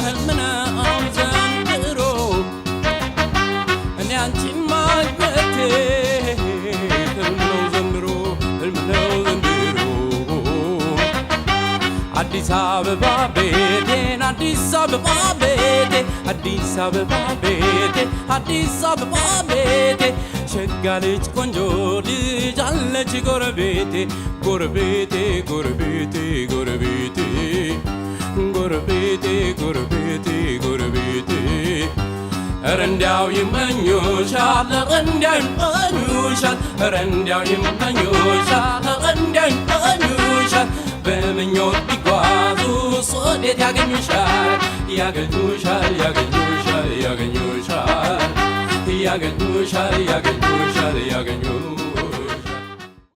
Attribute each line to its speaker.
Speaker 1: ህልምነው ዘንድሮ እኔ አንቺን ማግኘቴ ህልምነው ዘንድሮ ህልምነው ዘንድሮ አዲስ አበባ ቤቴን አዲስ አበባ ቤቴ አዲስ አበባ ቤቴ አዲስ አበባ ቤቴ ሸጋ ልጅ ቆንጆ ልጅ አለች ጎረቤቴ ጎረቤቴ ጎረቤቴ ጎረቤቴ ጎረቤቴ ጎረቤቴ ጎረቤቴ ኧረ እንዲያው ይመኙሻል ኧረ እንዲያው ይመኙሻል ኧረ እንዲያው ይመኙሻል ኧረ እንዲያው ይመኙሻል በምኞት ቢጓዙ ወዴት ያገኙሻል ያገኙሻል ያገኙሻል ያገኙሻል ያገኙሻል ያገኙሻል ያገኙ